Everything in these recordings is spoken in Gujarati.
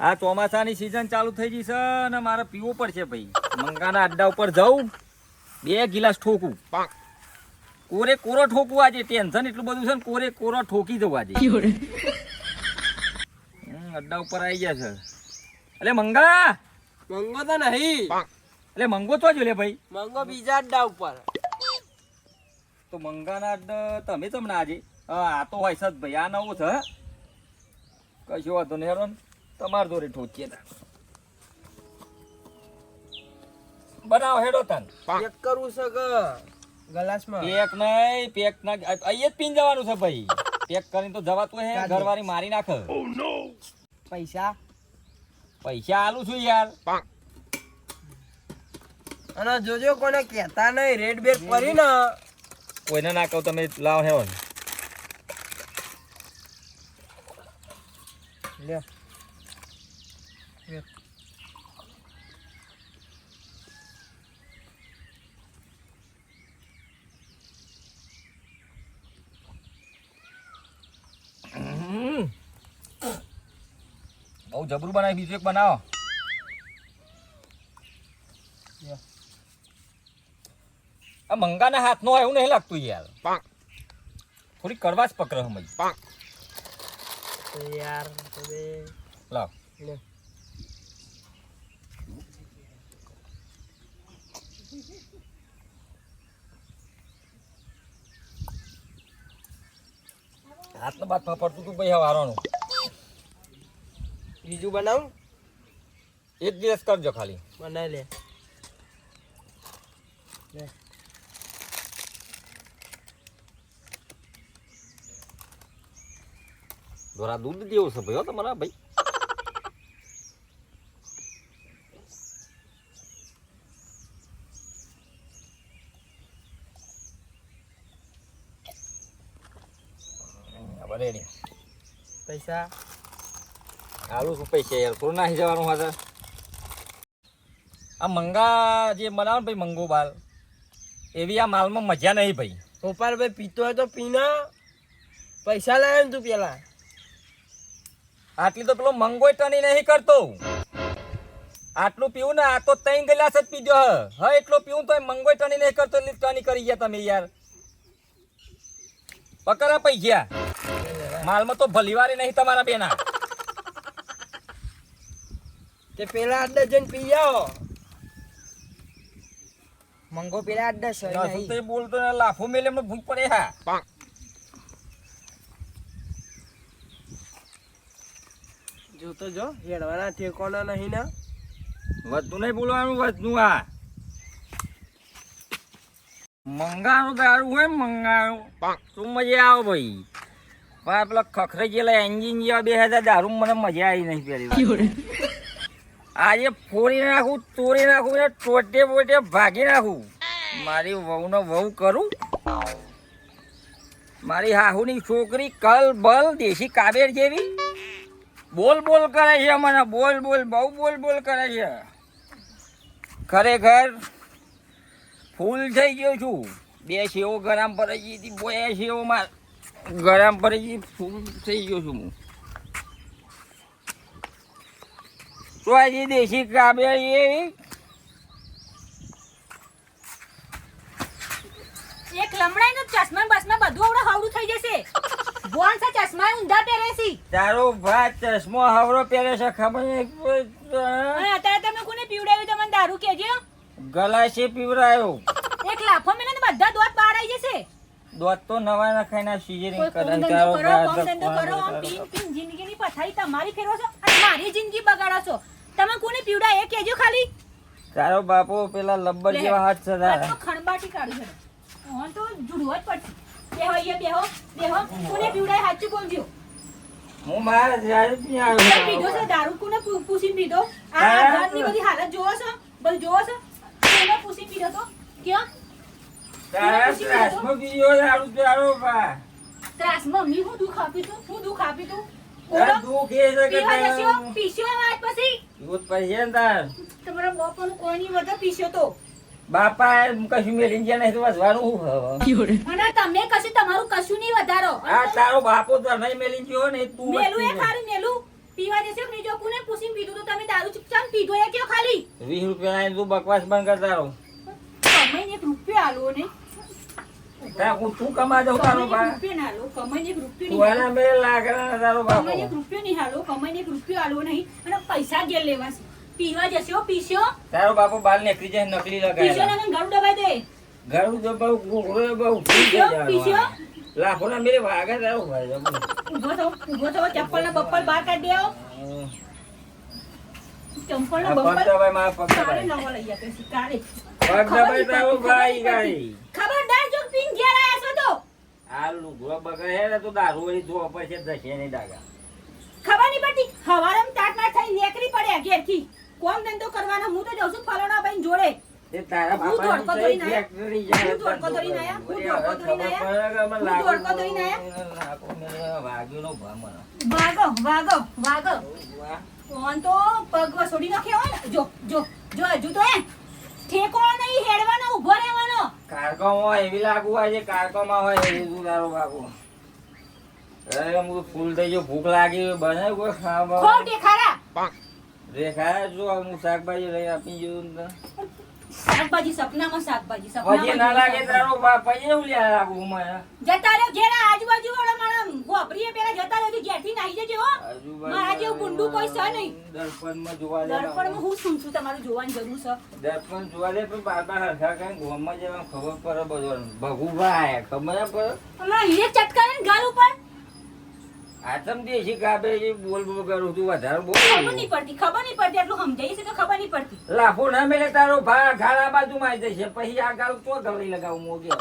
આ ચોમાસાની સિઝન ચાલુ થઈ ગઈ છે અને મારે પીવું પડશે ભાઈ. મંગાના અડ્ડા ઉપર જાઉં, 2 ગિલાસ ઠોકું, કોરે કોરો ઠોકું. આજે ટેન્શન એટલું બધું છે ને, કોરે કોરો ઠોકી જવું આજે. અડ્ડા ઉપર આવી ગયા છે. એટલે મંગા મંગો તો નહીં. એટલે મંગો તો જો લે ભાઈ. મંગો બીજા અડ્ડા ઉપર. તો મંગાના અડ્ડા તમે તમને આજે આ તો હોય સદ ભાઈ. આ નવું છે, કશો વાંધો નહીં. હેરો તમારા જોડે ઠોકીએ બનાવો હેડો તન. પેક કરવું છે કે ગ્લાસમાં? પેક નહીં, પેક ના અહીંયા જ પીને જવાનું છે ભાઈ. પેક કરીને તો જવાતું હે, ઘરવાળી મારી નાખે. પૈસા પૈસા આલું છું યાર. અને જોજો કોને કહેતા નહીં. રેડ બેડ પડી ને કોઈને ના કહું, તમે લાવો હેવો ને. લ્યો. બહુ જબરું બનાવી. બીજું એક બનાવો. આ મંગાના હાથનો હોય એવું નહીં લાગતું યાર. થોડી કડવાશ પકડે સમજ. યાર તમે લાવ. લ્યો. હાથનો બાદ પડતું તું ભાઈ હવારવાનું. બીજું બનાવું? એક દિવસ કરજો ખાલી. બનાવી લે. દોરા દૂધ દેવું છે ભાઈ તમારા ભાઈ. રેડી. પૈસા આલુ શું પૈસા યાર, થોડું નાખી જવાનું હતા. આ મંગા જે બનાવો ને ભાઈ, મંગો બાલ, એવી આ માલમાં મજા નહીં ભાઈ. ઉપર ભાઈ પીતો હોય તો પીના. પૈસા લાવે ને તું પેલા. આટલી તો પેલો મંગોય ટની નહીં કરતો. આટલું પીવું ને, આ તો 3 ગ્લાસ જ પીજો હ. એટલો પીવું તો મંગોય ટની નહીં કરતો, એટલી ટની કરી ગયા તમે યાર. પકડા પૈસા. માલમાં તો ભલીવારી નહીં તમારા બેના. તે પેલા અડ્ડા જઈને પી જાઓ. મંગો પેલા અડ્ડા છે શું તે બોલતો ને, લાફો મેલે એમને ભૂખ પડે. હા જોતો જો હેડવાના ઠેકોના નહીં ના. વધુ નહીં બોલવાનું. વધુ આ મંગાનું દારૂ હોય, મંગાનું શું મજા આવે ભાઈ. પણ પેલા ખખરે ગયેલા એન્જિન જેવા 2000 દારૂ મને મજા આવી નહીં પેલી. આજે ફોડી નાખું, તોડી નાખું ને ટોટે બોટે ભાગી નાખું. મારી વહુનો વહુ કરું. મારી હાહુની છોકરી કલ બલ દેશી કાબેર જેવી બોલ બોલ કરે છે મને. બોલ બોલ બહુ બોલ બોલ કરે છે. ખરેખર ફૂલ થઈ ગયો છું. 2 સેવો ગરમ પડી ગઈ હતી. 2 સેવો માં ગરમ પડી ગઈ. ફૂલ થઈ ગયો છું હું. તો આજે દેશી કાબેર એવી. એક લમડાઈ નો ચશ્મા બસમાં બધું આવડે હવડું થઈ જશે. બોન સા ચશ્મા ઊંધા પહેરે છે. તારો ભાઈ ચશ્મો હવરો પહેરે છે ખબર નહીં. અને અત્યારે તમે કોને પીવડાવ્યું તમને દારૂ કેજો? ગલાસે પીવરાયો. એક લાફો મેલે ને બધા દોત બહાર આવી જશે. દોત તો નવા નખાઈ ના સીઝરિંગ કોઈ કરે. કોમ ધંધો કરો, કોમ ધંધો કરો. આમ પીન પીન જિંદગીની પથારી તમારી ફેરવો છો અને મારી જિંદગી બગાડો છો. તમે કોને પીવડા એ કેજો ખાલી. તારો બાપો પેલા લબ્બર જેવા હાથ છે તારા. આ તો ખણબાટી કાઢું છે. ઓન તો જુડવો જ પડશે. બેહો અહીંયા બેહો બેહો. કોને પીવડાય સાચું બોલજો. હું મારા જ્યારે પી આવ્યો. પીધો છે દારૂ કોને પૂછીને પીધો? આ ઘરની બધી હાલત જોવો છો? બધું જોવો છો? કોને પૂછીને પીધો તો? ક્યાં? તારા ત્રાસમાં પીયો દારૂ તારો બા. ત્રાસ મમ્મી હું દુઃખ આપી તું? હું દુઃખ આપી તું? તારા દુઃખ એ છે કે પીવા જશો? પીસ્યો આજ પછી? દૂધ પૈસે ને તાર. તમારા બાપાનું કોઈ નહીં વધે પીસ્યો તો. બાપા કશું મેલીને ગયા નહીં તો વસવાનું હું હવે. અને તમે કશું તમારું કશું નહીં વધારો. આ તારો બાપો તો નહીં મેલીને ગયો ને તું મેલું એ ખારી મેલું. પીવા દેશે કે નહીં જો કોને પૂછીને પીધું તો તમે દારૂ ચૂપચાપ પીધો એ કયો ખાલી 20 રૂપિયા આઈને તું બકવાસ બંધ કરતા રહો. કમાઈને 1 રૂપિયો આલો ને તું કમા દઉં તારો બા. રૂપિયો ના આલો કમાઈને 1 રૂપિયો તું આના મેં લાગણા તારો બાપો. કમાઈને 1 રૂપિયો નહીં આલો કમાઈને 1 રૂપિયો આલો નહીં અને પૈસા ઘેર લેવા છે પીવા જશો પીશો તારો બાપો બાલ નીકળી જાય નકલી પીશો લગાયેલા. ને ઘરું દબાઈ દે ઘરું તો બહુ ઘોઘરો બહુ પીશો લાખોના મેરે વાગે તારો ભાઈ. ઊભો થો ચપ્પલ ને બપ્પલ બહાર કાઢી દેવો ચંપલ ને પગ બપ્પલ દબાઈ મારા પગ કાલે દબાઈ. નવો લઈ આપે છે કાલે પગ દબાઈ તારો ભાઈ ગાડી. ખબરદાર જો પીન ઘેર આયા છો તો આ લુગડો બગડે ને તો દારૂ વળી ધોવા પડશે દશે નહીં દાગા. ખબર નહીં પડતી હવારમ તાટમાં થઈ નીકળી પડ્યા ઘેરથી કોમ ધંધો કરવાનો હું તો જઉં છું ફલાણા ભાઈ જોડે તે તારા હું બાપાની ધોળકો સહી ધોઈને આયા. ફેક્ટરી જાય હું ધોળકો ધોઈને આયા. હું ધોળકો ધોઈને આયા. ખબર પડે કે અમે હું લાગુ ધોળકો ધોઈને લાગુ મેરે વાગ્યુંનો ભા મને. વાગો વાગો વાગો વાહ. કોણ તો પગ વસોડી નાખ્યો હોય ને જો જો જો હજુ તો એ ઠેકો નહીં હેડવાનો ઊભો રહેવાનો કારકોમાં હોય એવી લાગુ હોય છે, કારકોમાં હોય એવી તું તારો બાપુ. અરે હું ફૂલ થઈ ગયો, ભૂખ લાગી બનાવ્યું કોઈ ખાવા ખોટ દેખાડા રેખા જો હું શાકભાજી લઈ આપી જોઉં ને શાકભાજી સપનામાં શાકભાજી પછી ના લાગે સપનામાં તારો બાપ પછી એવું લ્યા લાગુ મને. જતા રહ્યો ઘેર આજુબાજુ વાળા મારા ગોપરીએ પેલા જતા રહ્યો ઘેરથી નાહી જજો હો મારા જેવું ગુંડું કોઈ છે નહીં. દર્પણમાં જોવા દે. દર્પણમાં હું શું છું તમારું જોવાની જરૂર છે દર્પણ જોવા દે પણ બાપા હરખા કઈ ગોમમાં જેવા ખબર પડે બધું. ભગુભા ખબર પડે હમણાં હીરે ચટકારે ને ગાલ ઉપર આતમ દેશી કાબે બોલ બોલ કરું તું વધારે બોલ. ખબર નહીં પડતી એટલું સમજાય છે તો ખબર નહીં પડતી લાફો ના મેલે તારો ભા ખાડા બાજુમાં આવી જશે પછી આ ગાલ તો ગળી લગાવું મોગે.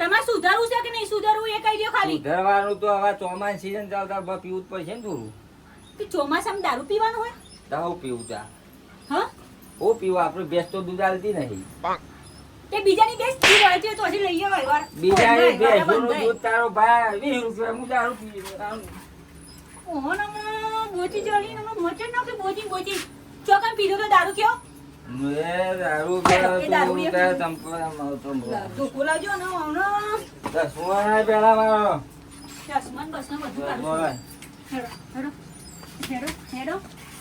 તમારે સુધારવું છે કે નહીં સુધારવું એ કહી દો ખાલી સુધારવાનું તો હવે ચોમાસ સીઝન ચાલતા હવે પીવું જ પડશે ને થોડું. કે ચોમાસામાં દારૂ પીવાનું હોય તાવ પીવું તા હા ઓ પીવું આપણે ભેંસ તો દૂધ આલતી નહીં. તે બીજાની બેસ પી રહ્યો છે તો હજી લઈ આવો વાર બીજાની ભેંસોનું દૂધ તારો ભા 20 રૂપિયા હું દારૂ પી લઉં. ઓહો નમો બોચી જડી નમો મોચે ન કે બોચી ચોકન પીધો તો દારૂ કયો મેં દારૂ પીયો એ દારૂ તું એ તારે ચંપલામાં તો ધોકો લાવજો ને હમણાં દસમા પેલા મારો ચશ્મા ને બસમાં બધું કાઢું બોલાય. હેડો હેડો હેડો હેડો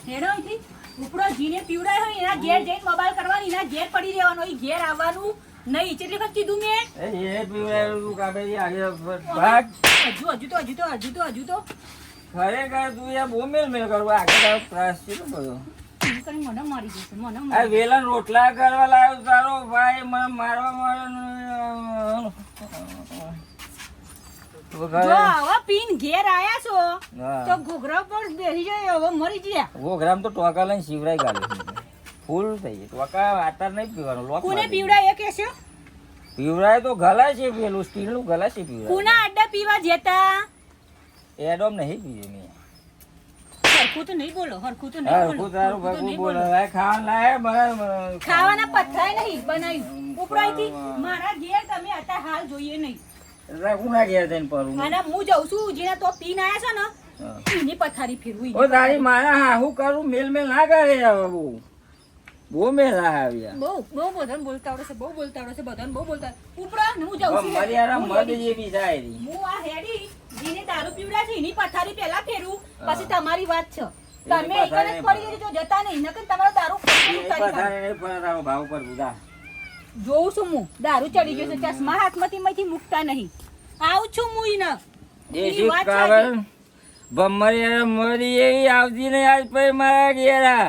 હેડો અહીંથી ઉપરો જીને પીવડાય હોય એના ઘેર જઈને મોબાઈલ કરવાની એના ઘેર પડી રહેવાનો એ ઘેર આવવાનું નહીં કેટલી વખત કીધું મેં એ પીવડાયું કાબેજી આગળ ભાગ. હજુ તો ખરેખર તું યાર બહુ મેલ કરવું આગળ તારો ત્રાસ છે ને બધો. એમ કરીને મને મારી જશે મને આ મારી વેલણ રોટલા કરવા લાવ્યો તારો ભાઈ મને મારવા મારવા જો આવા પીન ઘેર આયા છો હા. તો ઘોઘરા પર બેસી જાય હવે મરી ગયા ઘોઘરામ તો ટોકા લઈને શિવરાઈ ગાલે ફૂલ થઈ જાય ટોકા આતાર નહીં પીવાનું લોક કોને મારી. પીવડાય એ કહેશો પીવડાય તો ગલા છે પેલું સ્ટીલનું ગલા છે પીવડાય. કોના અડ્ડા પીવા જતા એડોમ નહીં પીવે મેં. હરખું તો નહીં બોલો હરખું તો હા નહીં હું તારું બોલો ભગવું બોલે ભાઈ ખાવાનું લાય મને ખાવાના પથરાય નહીં બનાવ્યું ઉપરાયથી મારા ઘેર તમે હતા હાલ જોઈએ નહીં રાખું ના ઘેર થઈને પડું. અને હું જઉં છું જેના તો પીને આયા છો ને હા. એની પથારી ફેરવું ઓ તારી મારા હા હું કરું મેલ મેલ ના કરે હવે બહુ મેલ આવ્યા. બહુ બધાને બોલતા આવડે છે બધાને બહુ બોલતા ઉપરા ને હું જઉં છું મારી યાર હું મદ હેડી. જેવી થાય રી. હું આ હેડી જેને દારૂ પીવડા છે એની પથારી પહેલા ફેરવું પછી તમારી વાત છે તમે એક જ પડી જજો જતા નહીં નકર તમારો દારૂ ફેરવું એ તારી પથારી નહીં પડે તારો ભાવ પર બુધા. જોઉં છું હું દારૂ ચડી ગયો છે ચશ્મા હાથમાંથી મૂકતા નહીં આવું છું હું ઈને દેશી કારણ ભમરી મરી એવી આવતી નહીં આજ પછી મારા ઘેરા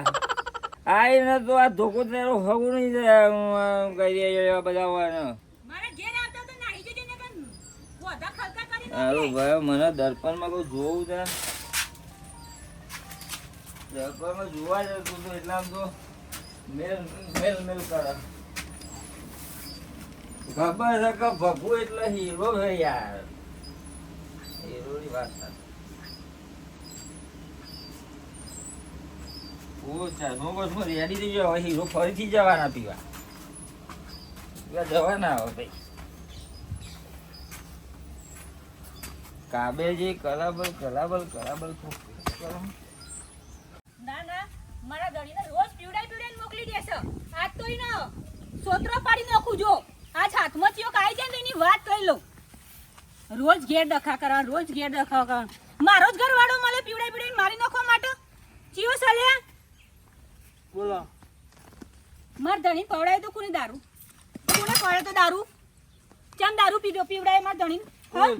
આવીને તો આ ધોકો તારો હવું નહીં કરી બધા મારા ઘેર આવતા તો નાહી જજો ને કન બોધા ખલકા કરી સારું ભાઈ મને દર્પણમાં કોઈ જોવું છે દર્પણમાં જોવા જતું તો એટલા તો મેલ મેલ મેલ કરે ખબર છે કે ભગુ એટલે હીરો છે યાર હીરોની વાત થાય. ઓ ચાલો બસ રેડી થઈ ગયો હવે હીરો ફરીથી જવાના પીવા જવાના હવે ભાઈ કાબેજી કલાબલ ના મારા ગળીને રોજ પીવડાઈ મોકલી દેશે આજ તો ઈને સોતરો પાડી નાખું જો આજ હાથમાં ચિયો કાઈ જાય ને એની વાત કરી લો રોજ ઘેર ડખા કરવા મારો જ ઘરવાળો મળે પીવડાઈને મારી નાખવા માટે ચીવો સાલ્યા બોલો માર ધણી પવડાય તો કોની દારૂ કોને પવડાય તો દારૂ ચમ દારૂ પીવડાય માર ધણી હા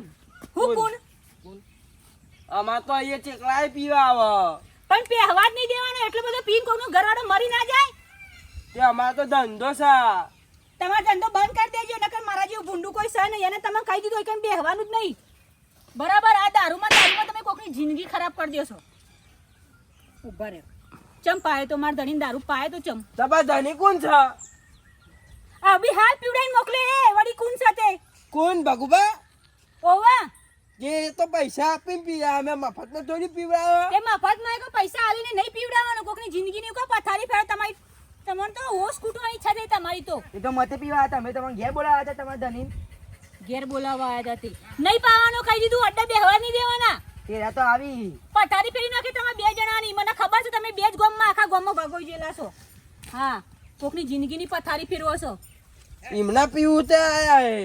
હું કોણ અમાર તો અહીંયા ચેકલાય પીવા આવે પણ પહેવા જ નહીં દેવાનો એટલો બધો પીન કોઈનો ઘરવાળો મરી ના જાય તે અમાર તો ધંધો છે તમારો ધંધો બંધ કરી દેજો નકર મારા જેવું ભૂંડું કોઈ છે નહીં એને તમે કહી દીધું કે બેહવાનું જ નહીં બરાબર આ દારૂમાં તમે કોકની જિંદગી ખરાબ કરી દેશો ઉભા રહે ચમ પાય તો માર ધણીને દારૂ પાય તો ચમ તમાર ધણી કોણ છે અભી હાલ પીવડાઈને મોકલે એ વળી કોણ સાથે કોણ ભગુબા ઓવા જે તો પૈસા આપીને પીવા અમે મફતમાં થોડી પીવડાવે એ મફતમાં કોઈ પૈસા આલીને નહીં પીવડાવવાનો કોકની જિંદગીની કોઈ પથારી ફેર તમારી તમને તો હોશ કૂટવાની ઈચ્છા થઈ તમારી તો એ તો મતે પીવા હતા અમે તમને ઘેર બોલાવ્યા હતા તમારા ધની ઘેર બોલાવવા આવ્યા હતા નહીં પાવાનો કહી દીધું અડ્ડા બેહવા નહીં દેવાના તેરા તો આવી પથારી ફેરી નાખી તમે બે જણાની મને ખબર છે તમે બે જ ગામમાં આખા ગામમાં ભગોઈ ગયેલા છો હા કોકની જિંદગીની પથારી ફેરવો છો એમના પીવું તે આયા હે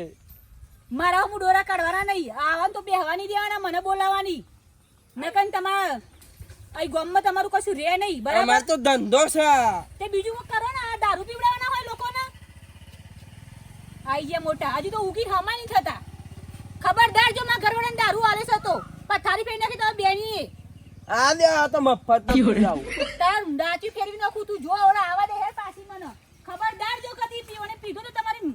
મારા હું ડોરા કાઢવાના નહીં આવવાનું તો બેહવા નહીં દેવાના મને બોલાવવાની નકન તમારા અહીં ગામમાં તમારું કશું રહે નહીં બરાબર અમાર તો ધંધો છે તે બીજું કરો ને આ દારૂ પીવડાવવાના હોય લોકોને આઈ ગયા મોટા હજુ તો ઉગી હમા નહીં થતા ખબરદાર જો મારા ઘરવાળાને દારૂ આલે છે તો પથારી ફેરી નાખી તો બેની આ દે આ તો મફત પીવડાવું તાર ડાચી ફેરવી નાખું તું જો ઓલા આવા દે હે પાછી મને ખબરદાર જો કદી પીવને પીધું તો તમારી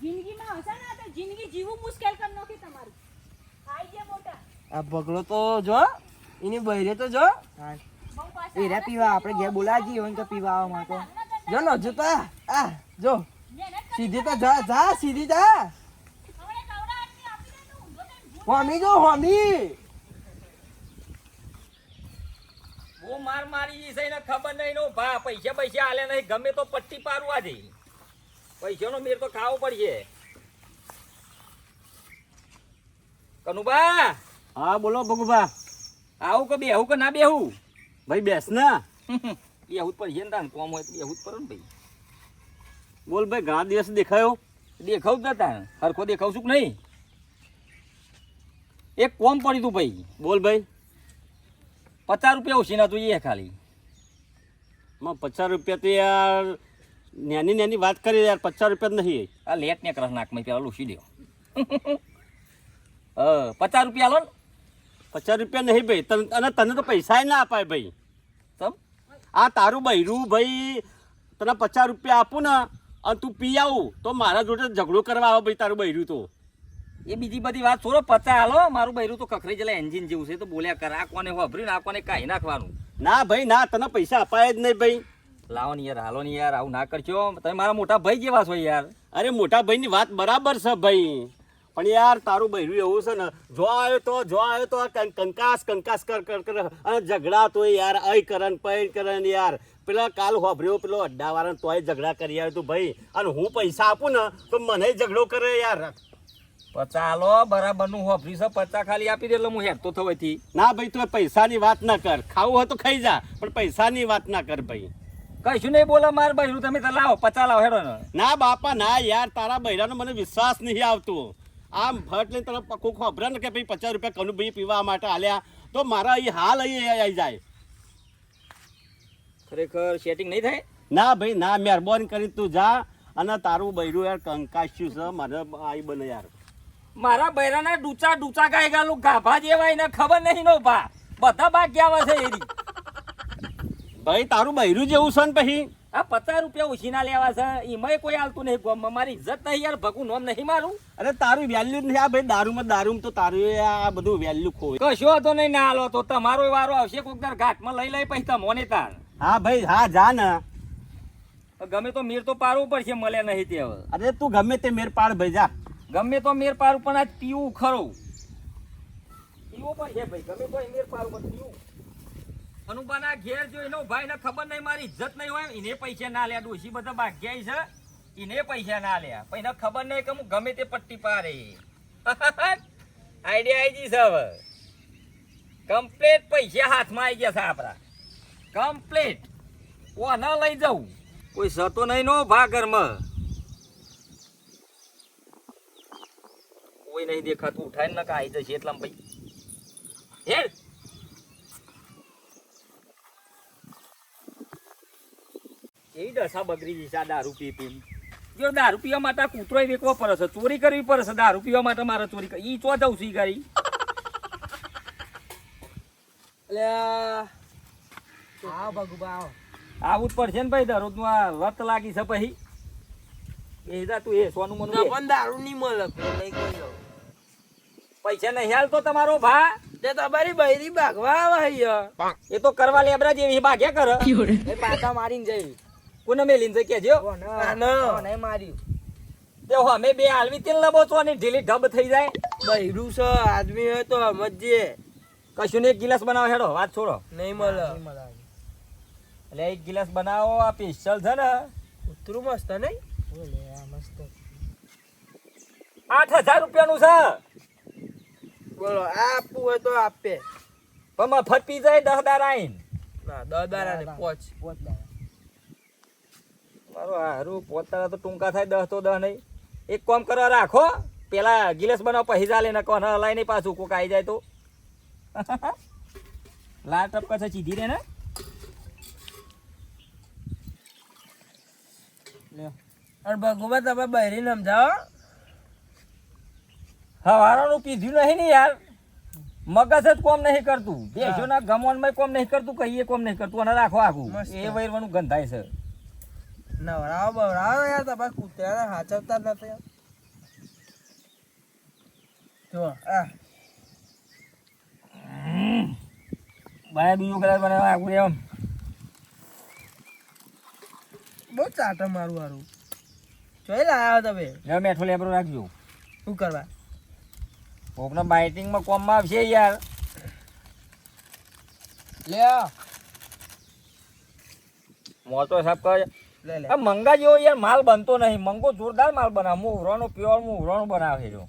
જિંદગીમાં હશે ને તો જિંદગી જીવવું મુશ્કેલ કરી નાખી તમારી આઈ ગયા મોટા આ બગલો તો જો એની બૈરે તો જો બહુ પાછા એરા પીવા આપણે ઘેર બોલાવી જઈએ હોય તો પીવા આવવા માંગો જો ન જોતા આ જો મહેનત સીધી તો જા જા સીધી જા હવે કવડા આટલી આપી દે તું ઊંધો થઈને ભૂત હોમી જો હોમી હું મારી છે ને ખબર નહીં નો ભા પૈસા આલે નહીં ગમે તો પટ્ટી પારવા દે પૈસાનો મેર તો ખાવો પડશે કનુબા હા બોલો ભગુભા આવું કે બેહું કે ના બેહું ભાઈ બેસ ને બેહું જ પડશે ને તાન કોમ હોય તો બેહું જ પડે ને ભાઈ બોલ ભાઈ ઘણા દિવસ દેખાયો દેખાવ જ નતા હરખો દેખાવ છું કે નહીં એક કોમ પડી તું ભાઈ બોલ ભાઈ 50 રૂપિયા ઓછી ના જોઈએ ખાલી માં 50 રૂપિયા તો યાર નાની વાત કરી યાર 50 રૂપિયા જ નહીં આ લેટ ને કરસ નાક માં પેલા લૂસી દો 50 રૂપિયા લો ને 50 રૂપિયા નહીં ભાઈ અને તને તો પૈસા ના અપાય ભાઈ તમ આ તારું બૈરું ભાઈ તને 50 રૂપિયા આપું ને અને તું પી આવું તો મારા જોડે ઝઘડો કરવા આવે ભાઈ તારું બૈરું તો એ બીજી બધી વાત છોડો 50 હાલો મારું બૈરું તો કખરી જલા એન્જિન જેવું છે તો બોલ્યા કર આ કોને વાપરીને આ કોને કાઢી નાખવાનું ના ભાઈ ના તને પૈસા અપાય જ નહીં ભાઈ લાવો ને યાર હાલો ને યાર આવું ના કરજો તમે મારા મોટા ભાઈ જેવા છો યાર અરે મોટા ભાઈની વાત બરાબર છે ભાઈ પણ યાર તારું બૈરું એવું છે ને જો આવ્યો તો કંકાસ કર અને ઝઘડા તો યાર અય કરન પૈ કરન યાર પેલા કાલ હોભર્યો પેલો અડ્ડાવાળાને તોય ઝઘડા કરી આવ્યો તું ભાઈ અને હું પૈસા આપું ને તો મને ઝઘડો કરે યાર 50 હાલો બરાબર નું હોફરી છે 50 ખાલી આપી દે એટલે હું હેરતો થવાથી ના ભાઈ તું પૈસાની વાત ના કર ખાવું હોય તો ખાઈ જા પણ પૈસાની વાત ના કર ભાઈ કશું નહીં બોલો માર બૈરું તમે તો લાવો 50 લાવો હેડો ને ના બાપા ના યાર તારા બૈરાનો મને વિશ્વાસ નહીં આવતો આમ ફટ લઈને તને પક્કું ખબર ને કે ભાઈ 50 રૂપિયા કનું ભાઈ પીવા માટે આલ્યા તો મારા અહીં હાલ અહીં આવી જાય ખરેખર સેટિંગ નહીં થાય ના ભાઈ ના મહેરબાની કરી તું જા અને તારું બૈરું યાર કંકાસ્યું છે મારે આવી બને યાર મારા બૈરાના ડૂચા ગાય ગાલું ગાભા જેવા એને ખબર નહીં નો ભા બધા બાકી આવે છે એરી ભાઈ તારું બૈરું જેવું છે ને પછી આ 50 રૂપિયા ઉછીના લેવા છે એમાંય કોઈ હાલતું નહીં ગામમાં મારી ઇજ્જત નહીં યાર ભગું નોમ નહીં મારું અરે તારું વેલ્યુ જ નહીં આ ભાઈ દારૂમાં તો તારું આ બધું વેલ્યુ ખોય કશો હતો નહીં ના હાલો તો તમારો વારો આવશે કોક દર ઘાટમાં લઈ પછી તમોને તાર હા ભાઈ હા જા ને ગમે તો મેર તો પારવું પડશે મળે નહીં તે હવે અરે તું ગમે તે મેર પાડ ભાઈ જા ગમે તો મેર પારું પણ આજ પીવું ખરું પીવું પડશે ભાઈ ગમે તો મેર પારું પણ પીવું અનુબાના ઘેર જો એનો ભાઈ ને ખબર નહીં મારી ઇજ્જત નહીં હોય એને પૈસા ના લે ડોશી બધા ભાગ્યા છે એને પૈસા ના લે પછી એને ખબર નહીં કે હું ગમે તે પટ્ટી પારે આઈડિયા આવી ગઈ છે હવે કમ્પ્લેટ પૈસા હાથમાં આવી ગયા છે આપણા કમ્પ્લેટ કોને લઈ જવું કોઈ સતો નહીં નો ભા ઘરમાં કોઈ નહીં દેખાતું ઉઠાઈને નકા આવી જશે એટલા ભાઈ હેડ એવી દશા બગડી જશે આ દારૂ પી પી જો દારૂ પીવા માટે આ કૂતરોય વેકવો પડે છે ચોરી કરવી પડે છે દારૂ પીવા માટે મારે ચોરી કરી ઈ ચો જવું છું ઈ કરી અલ્યા આવો ભગુભા આવો. આવું જ પડશે ને ભાઈ દરરોજનું આ રત લાગી છે પછી એ જા તું એ સોનું મનું ના એ. પણ દારૂ નહીં મળે પેલો લઈ ગયો પૈસા નહીં હાલ તો તમારો ભા તે તમારી બૈરી ભાગવા આવે અહીંયા એ તો કરવા લેબરા જેવી ભાગ્યા કરે એ પાછા મારીને જઈ. કોને મેલીને જઈ કેજો કોને? આનો. કોને માર્યું? તે અમે બે હાલવી તેલ લબો છો ને ઢીલી ઢબ થઈ જાય બૈરું છે આદમી હોય તો સમજજે કશું ને એક ગિલાસ બનાવો હેડો વાત છોડો નહીં મળે નહીં મળે. એટલે એક ગિલાસ બનાવો આ સ્પેશિયલ છે ને ઉતરું મસ્ત નહીં ઓલે આ મસ્ત. 8,000 રૂપિયાનું છે બોલો આ આપવું હોય તો આપે પણ મફત પી જાય 10 દારા આઈને ના 10 દાડા ને પોચ પોત દાડા. મારો હારું પોતાના તો ટૂંકા થાય 10 તો 10 નહીં એક કામ કરવા રાખો પેલા ગિલાસ બનાવો પછી ચાલે ને કોને હલાય નહીં પાછું કોક આવી જાય તો લાલ ટપકા છે સીધી રે ને લ્યો. અને ભગુબા તમે બૈરીને સમજાવો હવારાનું પીધું નહીં ને યાર મગજ જ કોમ નહીં કરતું બેસોના ગમનમાં કોમ નહીં કરતું કહીએ કોમ નહીં કરતું અને રાખો આખું મસ્ત. એ વૈરવાનું ગંધાય છે નવરાવો બવરાવો યાર તમારે કૂતરાને હાચવતા જ નથી જો આ બાય બીજું કદાચ બનાવવા આખું એમ બહુ ચાટા મારું હારું જોઈ લાયા તમે લે મેઠો લેબરો રાખજો શું કરવા કોકના બાઇટિંગમાં કોમમાં આવશે યાર લ્યો મોટો સાહેબ કહે લે લે આ મંગા જેવો યાર માલ બનતો નહીં મંગો જોરદાર માલ બનાવે મુહરાનો પ્યોર મુહરાનો બનાવે છે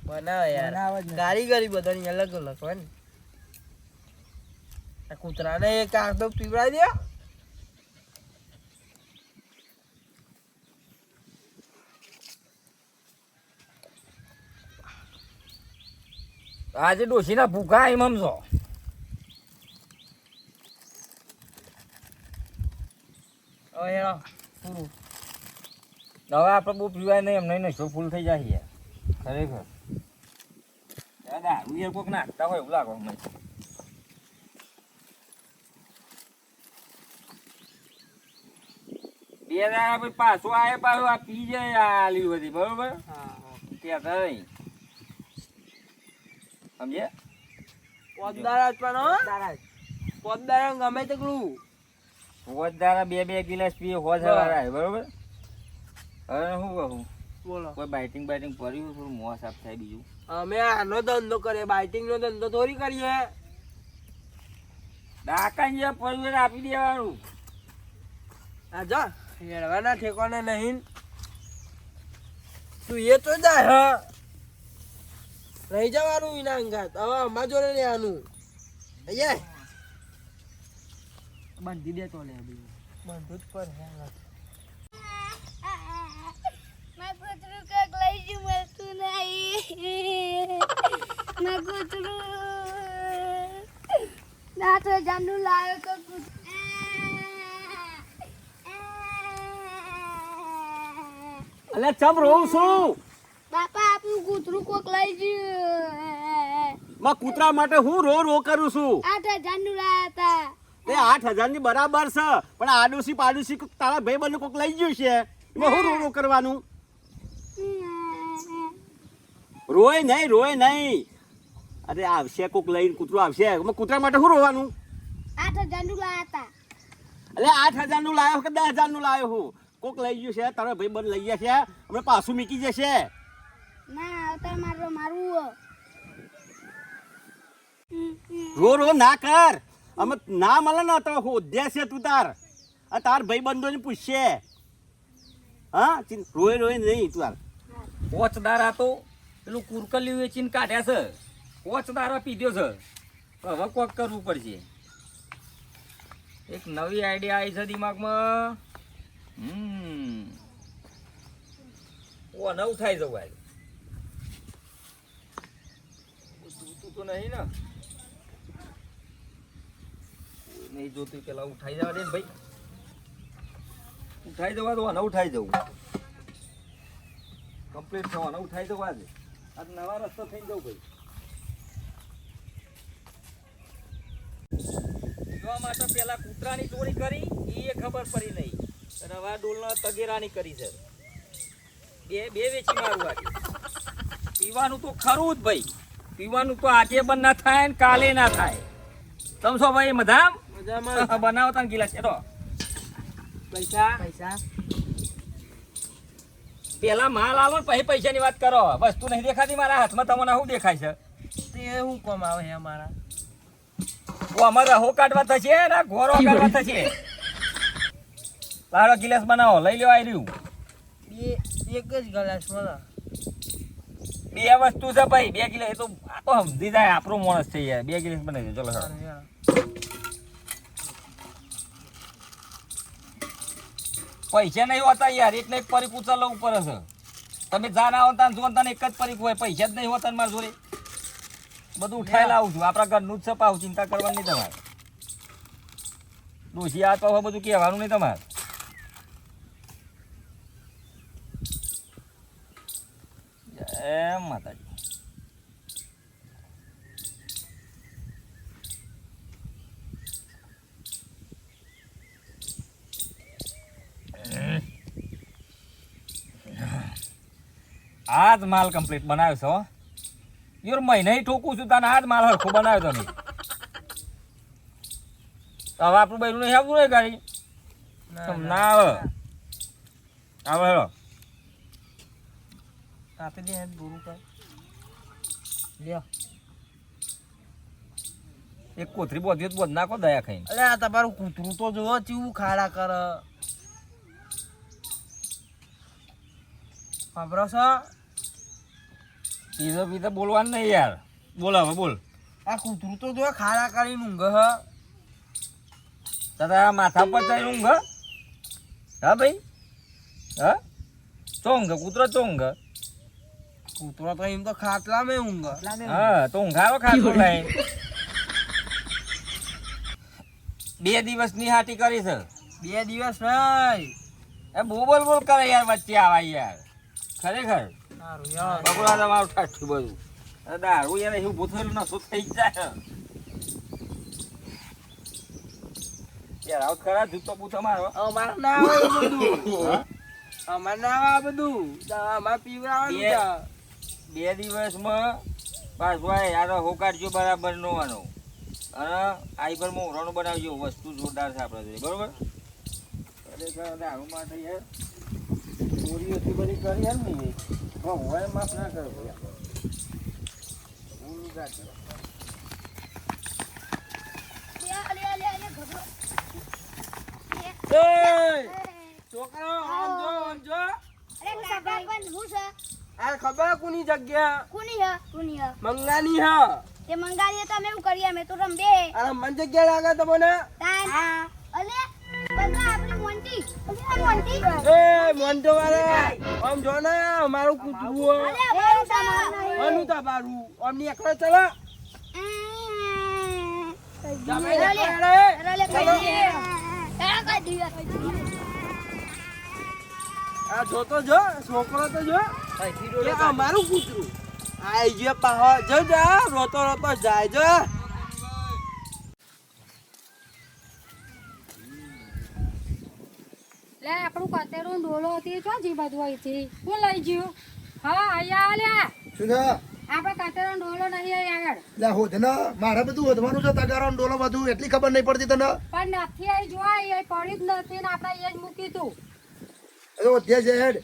બનાવે યાર બનાવે જ ને. કારીગરી બધાની અલગ અલગ હોય ને આ કૂતરાને એક કાગડો પીવડાવી દે આજે ડોશીના ભૂખા એમ સમજો હવે હેડો પૂરું હવે આપણે બહુ પીવાય નહીં એમ નહીં નશો ફૂલ થઈ જાય યાર ખરેખર દાદા યાર કોક નાખતા હોય એવું લાગે મને બે દાડા પછી પાછું આવે પાછું આ પી જાય આ આલી બધી બરોબર ત્યાં નહીં સમજે પોતદાર આપવાનો દાડા જ. પોતદાર ગમે તેટલું રોજ દાડા બે ગિલાસ પીએ હોજ હવારે બરોબર હવે શું કહું બોલો કોઈ બાઇટિંગ બાઇટિંગ પડ્યું થોડું મોં સાફ થાય બીજું અમે આનો ધંધો કરીએ બાઇટિંગ નો ધંધો થોડી કરીએ ડાકા જે પડ્યું એને આપી દેવાનું આ જો હેડવાના ઠેકોને નહીં તું એ તો જાય હા રહી જવાનું વિના અંગાત હવે અમારા જોડે રહેવાનું અહીંયા બંધી દે તો લે બીજું. બંધુ જ પર હે મારું કૂતરું કંઈક લઈ ગયું મળતું નહીં મારું કૂતરું ના તો જાનું લાવ્યો તો અલે ચમ રોઉં છું બાપા આપણું કૂતરું કોક લઈ ગયું માં કૂતરા માટે હું રો કરું છું 8,000 નું લાયા હતા તે 8,000 ની બરાબર છે પણ આડોશી પાડોશી તારા ભાઈ બંને કોક લઈ ગયું છે એમાં હું રો કરવાનું રોય નહીં અરે આવશે કોક લઈને કૂતરું આવશે એમાં કૂતરા માટે શું રોવાનું 8,000 નું લાયા હતા એટલે 8,000 નું લાયો કે 10,000 નું લાયો હું કોક લઈ ગયું છે તારા ભાઈ બંધ લઈ ગયા છે હમણાં પાછું મૂકી જશે ના આવતા મારું રો ના કર અમે ના મળે ને તો હોદ્યા છે તું તાર ભાઈ બંધોને પૂછશે હા રોય નહીં તું તાર પોચદારા તો પેલું કુરકલિયું વેચીને કાઢ્યા છે પોચદારા પીધ્યો છે હવે કોક કરવું પડશે એક નવી આઈડિયા આવી છે દિમાગમાં ઓ નવું થાય જવું તું તો નહીં ને નહીં જોતું પેલા ઉઠાઈ જવા દે ને ભાઈ. ઉઠાઈ જવા દો, આને ઉઠાઈ જવું કમ્પ્લીટ થવાને ઉઠાઈ જવા દે. આ નવા રસ્તો થઈ જવું ભાઈ. જોવા માટે પેલા કૂતરાની ચોરી કરી એ ખબર પડી નહીં, રવા ડોલના તગેરાની કરી છે. બે વેચી મારું આજે. પીવાનું તો ખરું જ ભાઈ, પીવાનું તો આજે પણ ના થાય ને કાલે ના થાય. તમે છો ભાઈ મધામ મજામાં બનાવો તા ગિલાસ એનો પૈસા પૈસા પેલા માલ આલો ને પછી પૈસાની વાત કરો. વસ્તુ નહીં દેખાતી મારા હાથમાં, તમને શું દેખાય છે? તે શું કોમ આવે છે અમારા? ઓ અમારે રહો કાઢવા થશે ને ઘોરો કાઢવા થશે. લાડો ગિલાસ બનાવો, લઈ લેવા આવી રહ્યું. બે એક જ ગ્લાસ મને. બે વસ્તુ છે ભાઈ, બે ગિલાસ. એ તો આ તો સમજી જાય આપણો માણસ છે યાર. બે ગિલાસ બનાવી દો, ચલો હેડો. પૈસા નહીં હોતા યાર, એક ને એક પરીક ઉચલવા ઉપર હશે. તમે જાન આવો તાન જો તાન એક જ પરીક હોય, પૈસા જ નહીં હોતા ને મારા જોડે. બધું ઉઠાઈ લાવું છું, આપણા ઘરનું જ છે પાવ, ચિંતા કરવાની નહીં તમારે. ડોશી આ તો હવે બધું કહેવાનું નહીં તમારે. જય માતાજી. આજ માલ કમ્પ્લીટ બનાવ્યો છો યાર. મહિને ઠોકું છું તને, આજ માલ હરખો બનાવ્યો તમે. હવે આપણું બૈરું નહીં આવતું ને ગાડી ના આવે. આવે હેલો આપી દે પૂરું કર લ્યો. એક કોથરી બોધી બોધ નાખો દયા ખાઈને. અરે આ તમારું કૂતરું તો જોવો ચીવું ખાડા કરે. ખબરો છો? પીધો પીધો બોલવાનું નહીં યાર. બોલ હવે બોલ. આ કૂતરું તો જો ખાડા કરીને ઊંઘ હ. તારા માથા પર ચડી ઊંઘ? હા ભાઈ, હા ચોંઘ કૂતરો ચોંઘ. કૂતરો તો એમ તો ખાટલા મેં ઊંઘ. હા તો ઊંઘારો ખાતો લઈ. 2 દિવસની હાટી કરી છે. 2 દિવસ નહીં. એ બોલ બોલ કરે યાર, વચ્ચે આવા યાર. ખરેખર સારું યાર. બગડા તમારું ઠાઠું બધું. અરે દારૂ યાર એવું ઊભું થયેલું નશો થઈ જાય યાર. આવું ખરા જૂતો બૂતો મારો. અમારે ના આવે એ બધું. અમારે ના આવે આ બધું. અમારે પીવડાવવાનું છે. 2 દિવસમાં પાછું આ યાર હો કાઢજો બરાબર નો આનો. અને આઈ પર મોહરાનું બનાવજો. વસ્તુ જોરદાર છે આપણા જોડે, બરોબર? ખરેખર દારૂ માટે યાર ચોરી હતી બધી કરી યાર નહીં. હોય માફ ના કરો યાર. ઊંઘ કાઢો. છોકરો આમ જો આમ જો. હું છે આ ખબર કોની જગ્યા? કોની હે કોની હે મંગાની હ. તે મંગાવીએ તો અમે એવું કરીએ અમે તો રમબે અરે મન જગ્યા લાગે તમને? તાન અલે બદલા આપણી મોન્ટી આ મોન્ટી એ મોન્ટો વાળા આમ જો ને મારું કૂતરું અલે અમારું સામાન અનુ તમારું આમની એકલો ચલો. તમે એકલા રે. અરે કઈ દિવસ આ જોતો જો છોકરો તો જો. એ અમારું કૂતરું આઈ ગયો પાહો. જો જા રોતો રોતો જાય જો. લે આપણું કતેરું ડોલો હતી જો જી બધું અહીંથી હું લઈ ગયું. હા અહીંયા લે શું છે? આપણે કતેરો ડોલો નહીં અહીં આગળ લે હોધ ને મારે બધું વધવાનું છે તગારો ને ડોલો બધું એટલી ખબર નહીં પડતી તને. પણ નથી અહીં જોવા એ પડી જ નથી ને આપણે એ જ મૂકી તું. એ તો વધ્યા છે હેડ.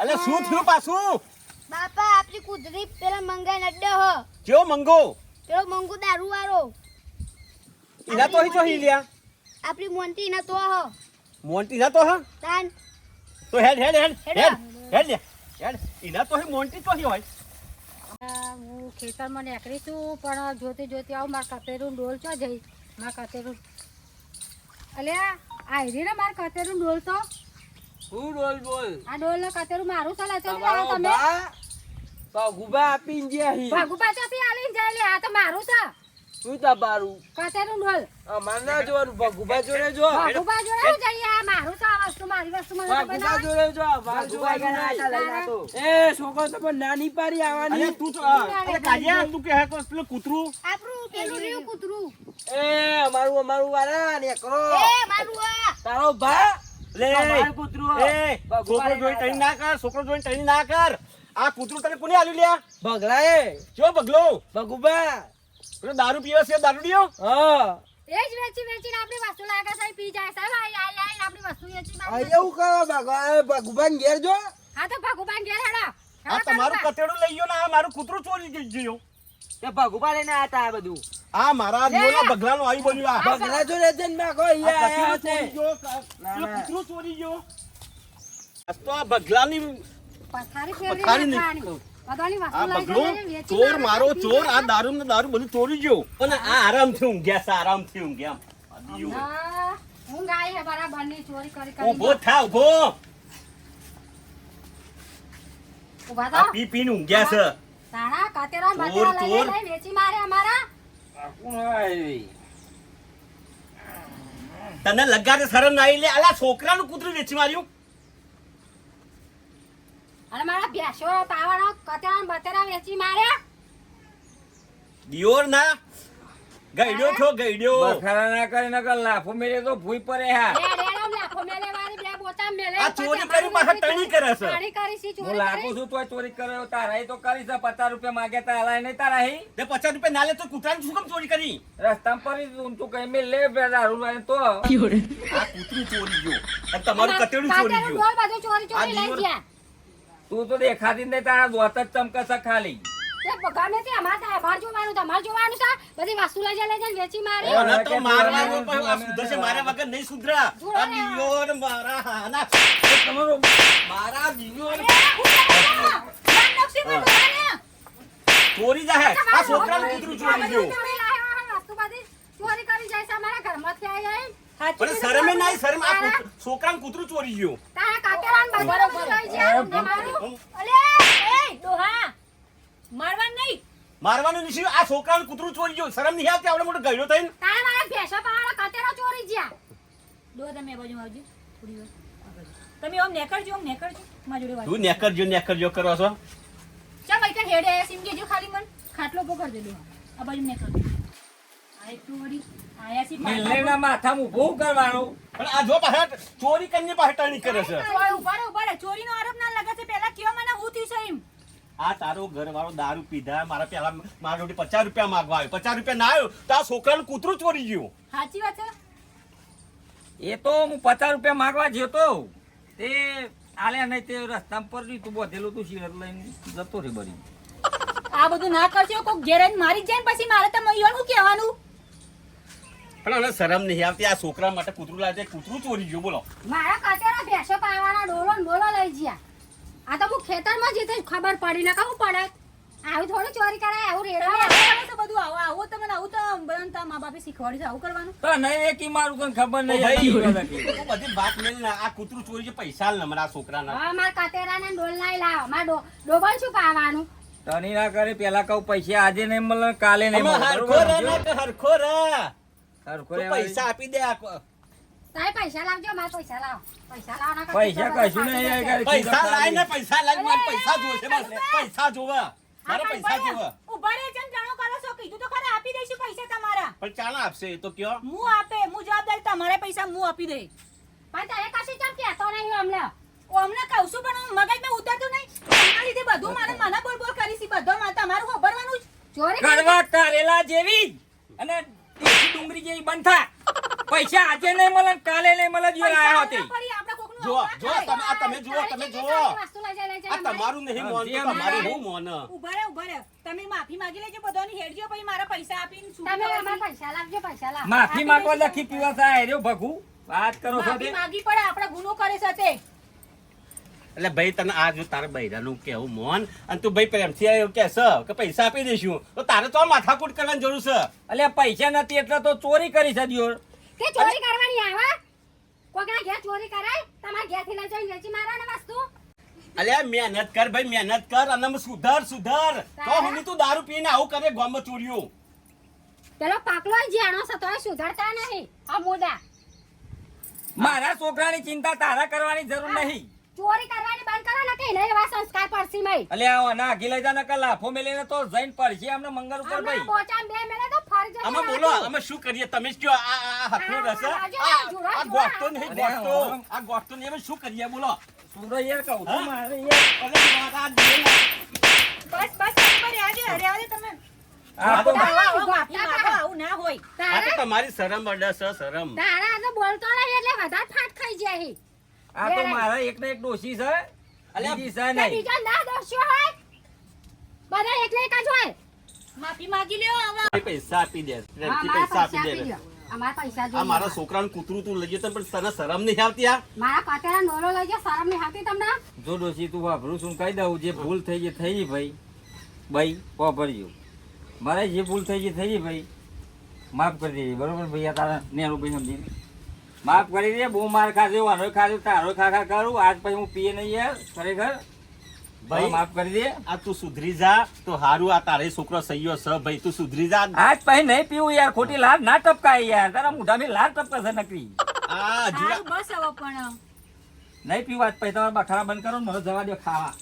અલે શું થયું પાછું? બાપા આપણી કુદરી પેલા મંગાઈ નડ્ડો હો. કેવો મંગો? પેલો મંગુ દારૂ વાળો એના તો હી ચોહી લ્યા. આપણી મોન્ટી ના તો હો. મોન્ટી ના તો હા તાન તો હેડ હેડ હેડ હેડ હેડ લે હેડ. એના તો હી મોન્ટી તો હી હોય. હું ખેતરમાં નીકળી છું પણ જોતી જોતી આવું મારા કતેરું ડોલ ચો જઈ મારા કતેરું. અલ્યા આ હેરી ને મારા કતેરું ડોલ તો હું બોલ બોલ. આ ડોલ ને કતેરું મારું ચાલે છે તમારો તમે બા ભગુભા આપીને ગયા હી. ભગુભા ચોથી આલીને જાય લે આ તો મારું છે શું તમારું? કતેરું ડોલ અમારે ના જોવાનું, ભગુભા જોડે જો. ભગુભા જોડે જઈએ આ મારું છે આ વસ્તુ મારી વસ્તુ મને તો ભગુભા બનાવ જોડે જો, અમારે જોવાનું નહીં. એ છોકરો તો પણ નાની પાડી અરે આવવાની. તું તો અરે કાજિયા તું કે હે કોસ પેલું કૂતરું આપણું પેલું રહ્યું કૂતરું. એ અમારું વાળા ને કરો. એ મારું આ. તારો ભા લે અમારું કૂતરું. એ છોકરો જોઈ ટણી ના કર, છોકરો જોઈ ટણી ના કર. આ કૂતરું તને કોને આલ્યું લ્યા? ભગલાએ જો બગલો ભગુભા. પેલો દારૂ પીવે છે, દારૂડિયો? હા એ જ વેચીને આપણી વસ્તુ લાગે છે પી જાય છે ભાઈ આઈ આપણી વસ્તુ વેચી આ મારી એવું કરો ભગુભા ને ઘેર જો. હા તો ભગુભા ઘેર હેડો આ તમારું કતેડું લઈ ગયો ને આ મારું કૂતરું ચોરી ગયું. તે ભગુભા લઈને આતા આ બધું. આ મારા દિયોના બગલાનો આવી બન્યું આ. ભગલા જોડે જઈને માગો અહીંયા આ આયા કતેડું છે. ચોરી ગયો, પેલો કૂતરું ચોરી ગયો. આજ તો આ બગલાની પથારી પથારી ફેરવી નહીં. નાખવાની બધાની વસ્તુ આ લઈ બગલો જઈને વેચી ચોર મારે મારો પી ચોર જાય આ દારૂ ને દારૂ બધું ચોરી ગયો અને આ આરામથી ઊંઘ્યા છે, આરામથી ઊંઘ્યા. આ દિયો. ના, ઊંઘ આઈ હે બરાબર ની ચોરી કરી ઊભો થા ઊભો. ઉભા આ થા પી પીને ઊંઘ્યા છે. તારા કાતેરા ચોર, બટેરા ચોર. લઈ વેચી મારે અમારા તને લગાડે શરમ ના આવી લે અલા છોકરાનું કૂતરું વેચી માર્યું. અને મારા ભેંસો તાવાના કાતેરા બટેરા વેચી માર્યા દિયોર ના ગઈડ્યો છો ગઈડ્યો. બખાડા ના કરે નકર લાફો મેલે તો ભૂઈ પડે હા. બે રેડો લાખો મેલે વાળી બે બોતા મેલે આ ચોરી કરી પાછા ટણી કરે છે. ટણી કરી સી હું ચોરી લાગુ કરી છું તોય ચોરી કર્યો તારા તો કરી છે 50 રૂપિયા માગે તારા નહીં તારા હી તે 50 રૂપિયા ના લે તો કૂતરાની શું કામ ચોરી કરી? રસ્તા પર તું કઈ મેં લે બે દારૂ લઈને તો આ કૂતરું ચોરી ગયો અને તમારું કતેડું ચોરી કાતેરું ગયું. ડોલ બધું ચોરી ચોરી આ લઈ દિયોર- ગયા તું તો દેખાતી નહીં તારા દોત જ ચમકશે ખાલી. તે ગમે તે અમાર જોવાનું છે બધી વસ્તુ લઈ જાય વેચી મારે મને તો મારવાનો પણ આ સુધરશે મારા વગર નહીં સુધરા. આ દિયોર મારા હાના તમારો મારા દિયોર ચોરી જાહે. આ છોકરાનું કૂતરું ચોરી ગયું. વસ્તુ બધી ચોરી કરી જાય છે અમારા ઘરમાંથી આવી જાય પણ શરમે નહીં શરમ આ છોકરાનું કૂતરું ચોરી ગયું. તારા કાતેરાન બધું લઈ જાય અમારું અલે એ ડોહા મારવા નહીં. મારવાનું નથી આ છોકરાનું કૂતરું ચોરી ગયું. શરમ નહીં આવતી આવડે મોટો ગયડો થઈને. તારા મારા ભેંસો પાવાળા કાતેરા ચોરી ગયા ડોહા તમે આ બાજુ આવજો થોડી વાર આ બાજુ. તમે આમ નેકળજો મારી જોડે વાત. તું નેકરજો કરો છો. ચાલ ભાઈ કાં હેડે આયા સીમ કેજો ખાલી મન ખાટલો પકડ દે ડોહા આ બાજુ નેકળજો. આ એક તો વળી આયા સી મેલેના માથામાં ઊભું કરવાનું. પણ આ જો પાછા ચોરી કરીને પાછા ટણી કરે છે. ઉભા રહે ચોરીનો આરોપ ના લગાશે પહેલા કયો મને હું થયું છે એમ. આ તારો ઘરવાળો દારૂ પીધા મારા પેલા મારા જોડે 50 રૂપિયા માંગવા આવ્યો. 50 રૂપિયા ના આવ્યો તો આ છોકરાનું કૂતરું ચોરી ગયું. સાચી વાત છે. એ તો હું 50 રૂપિયા માંગવા જતો તે આલે નહીં તે રસ્તા પર તું બોધેલું તું શિરત લઈને જતો રે બરી. આ બધું ના કરશો કોક ઘેર આવીને મારી જ જાય ને પછી મારે તમે શું કહેવાનું. પણ આને શરમ નહીં આવતી આ છોકરા માટે કૂતરું લાવે કૂતરું ચોરી ગયું બોલો. મારા કાતેરા ભેંસો પાવાના ડોલો ને બોલો લઈ ગયા આ તો હું ખેતરમાં જઈને ખબર પડી ને કહું પડે આવું થોડું ચોરી કરાય આવું રેડો તો બધું આવું તમને આવું તો બનતા મા બાપે શીખવાડી છે આવું કરવાનું. તો નહીં એ કી મારું કઈ ખબર ઓ નહીં ભાઈ, હતી. તું બધી વાત મેલી ને આ કૂતરું ચોરી ગયું પૈસા લે મારા છોકરાના. હા મારા કાતેરા ને ડોલ નહીં લાવો મારા ડોબન શું પાવાનું તની ના કરે પેલા કહું પૈસા આજે નહીં મળે કાલે નહીં આમાં મળે. હરખો રે ને કે હરખો રે. હરખો તું રહેવાય. પૈસા આપી દે આ તારે પૈસા લાવજો મારે પૈસા લાવો ના પૈસા કશું નહીં એ કરે. પૈસા લાય ને પૈસા લાય મારે પૈસા જોશે મારે પૈસા જોવે મારે પૈસા જોવે. ઉભા રહે જેમ જાણો કરો છો કીધું તો ખરા આપી દઈશું પૈસા તમારા. પણ ચાલ આપશે એ તો કયો. હું આપે હું જવાબદારી તમારે પૈસા હું આપી દઈ. પણ તારે કશી ચમ કહેતો નહીં અમને ઓ અમને કહું છું પણ મગજમાં ઉતરતું નહીં. એના લીધે બધું મારે મને બોલ બોલ કરી છે બધો મારે તમારું ખબરવાનું જ. ચોરી કરવા કારેલા જેવી જ અને દેશી ડુંગળી જેવી બંધા. પૈસા આજે નહીં મળે ને કાલે નહીં મળે જે પૈસા આયા આવું હતી. ના પડી, આપણે કોકનું જો આવું જો ના થાય. તમે જુઓ તમે જુઓ વસ્તુ લઈ જાય આ તમારું નહીં મોન તો તમારું હું મોન. ઉભા રહે તમે માફી માંગી લેજો બધાની હેડજો પછી મારા પૈસા આપીને શું તમે કરવાનું? અમારા પૈસા લાવજો પૈસા લાવો માફી માંગવા લખી પીવા થાય રહ્યો ભગુ વાત કરો છો માફી તે. માંગી પડે આપણે ગુનો કરે છે તે. એટલે ભાઈ તને આ જો તારા બૈરાનું કેવું મોન અને તું ભાઈ પ્રેમથી આવ્યો કે કે પૈસા આપી દઈશું તો તારે તો માથાકૂટ કરવાની જરૂર છે. અલ્યા પૈસા નથી એટલે તો ચોરી કરી છે દિયોર. કે ચોરી કરવાની આવે કોકના ઘેર ચોરી કરાય તમારા ઘેરથી લઈ જઈને વેચી મારવાની વસ્તુ અલ્યા મહેનત કર ભાઈ, મહેનત કર અને સુધર તો હું તું દારૂ પીને આવું કરે ગામમાં ચોર્યું. પેલો પાકલો જાણો છે તોય સુધરતા નહીં આ મોડા. મારા છોકરાની ચિંતા તારા કરવાની જરૂર નહીં. ચોરી કરવાની બંધ કરો ને કે એને એવા સંસ્કાર પડશે મય. અલ્યા ના આગી લઈ જા ને કે લાફો મેલીને તો જઈને પડશે અમને મંગળ ઉપર હમણાં ભાઈ. બોચામ બે મેલે તો ફરજ અમે બોલો અમે શું કરીએ તમે જ કયો આ હાથનો રસ આ ગોઠતો નહીં ગોઠતો આ ગોઠતો નહીં અમે શું કરીએ બોલો. પૂરો યાર કહું છું મારે યાર. અરે આ દેલા. બસ બસ રહેવા દે તમે. આ તો માફી માંગો, આવું ના હોય. આ તો તમારી શરમ અડે છે શરમ. તારા આગળ બોલતો નહીં એટલે વધારે ફાટ ખાઈ જાય હી. આ તો મારા એક ને એક ડોશી છે. અલ્યા, બીજી છે તે નહીં. બીજા ના દોસ્યો હોય બધા એટલે એક જ હોય. માફી માંગી લ્યો હવે. પૈસા આપી દે હા, પ્રેમથી મારા પૈસા આપી પૈસા દે. આપી દ્યો. અમારા પૈસા આ જોઈએ. મારા છોકરાનું કૂતરું તું લઈ જતો પણ તને શરમ નહીં આવતી આ? મારા પાટેલા નોલો લઈ જાય શરમ નહીં આવતી તમને. જો ડોશી તું વાપરું છું કહી દઉં જે ભૂલ થઈ ગઈ થઈ ગઈ ભાઈ. ભાઈ વાપરજો. મારે જે ભૂલ થઈ ગઈ થઈ ગઈ ભાઈ. માફ કરી દેજે બરોબર ભાઈ. આ તારા નેરું ભાઈ સમજીને માફ કરી દે. બહુ માર ખાધો આનો ખાધો તારો ખા કરું. આજ પછી હું પીએ નહીં યાર ખરેખર. ભાઈ માફ કરી દે. આ તું સુધરી જા તો હારું. આ તારે છોકરો સહીયો છે ભાઈ, તું સુધરી જા. આજ પછી નહીં પીવું યાર. ખોટી લાર ના ટપકાય યાર. તારા મોઢામાં લાર ટપકાશે નકરી. આ જીરા સારું બસ હવે પણ નહીં પીવું આજ પછી તમારા બખાડા બંધ કરો ને મને જવા દો ખાવા.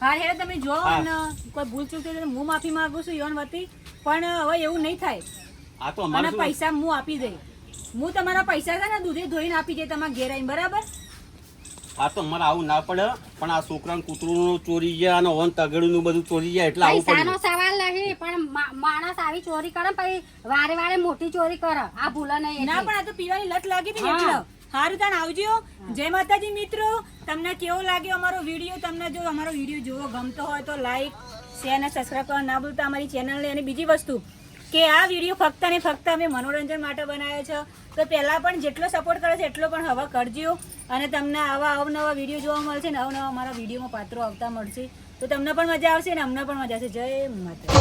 હા હેડે તમે જો હા. અને કોઈ ભૂલ ચૂક થઈ જાય તો હું માફી માંગુ છું યોન વતી. પણ હવે એવું નહીં થાય. આ તો અને અમારું શું? પૈસા હું આપી દઈ. હું તમારા પૈસા છે ને દૂધે ધોઈને આપી દઈ તમારા ઘેર આવીને બરાબર. આ તો અમારે આવું ના પડે પણ આ છોકરાનું કૂતરું ચોરી ગયા અને ઓન તગડું નું બધું ચોરી જાય એટલે આવું પૈસાનો પડ્યું. સવાલ નહીં પણ માણસ આવી ચોરી કરે પછી વારે વારે મોટી ચોરી કરે આ ભૂલ નહીં ના એટલે. પણ આ તો પીવાની લત લાગી હતી ને હા. એટલે. હારું તાણ આવજો. જય માતાજી મિત્રો. તમને કેવો લાગ્યો અમારો વિડીયો? તમને જો અમારો વિડીયો જોવો ગમતો હોય તો લાઈક શેર અને સબસ્ક્રાઈબ કરવા ના ભૂલતા અમારી ચેનલને. અને બીજી વસ્તુ કે આ વિડીયો ફક્ત ને ફક્ત અમે મનોરંજન માટે બનાવ્યો છે. તો પહેલાં પણ જેટલો સપોર્ટ કરે છે એટલો પણ હવે કરજો. અને તમને આવા અવનવા વિડીયો જોવા મળશે ને અવનવા અમારા વિડીયોમાં પાત્રો આવતા મળશે. તો તમને પણ મજા આવશે ને અમને પણ મજા આવશે. જય માતા.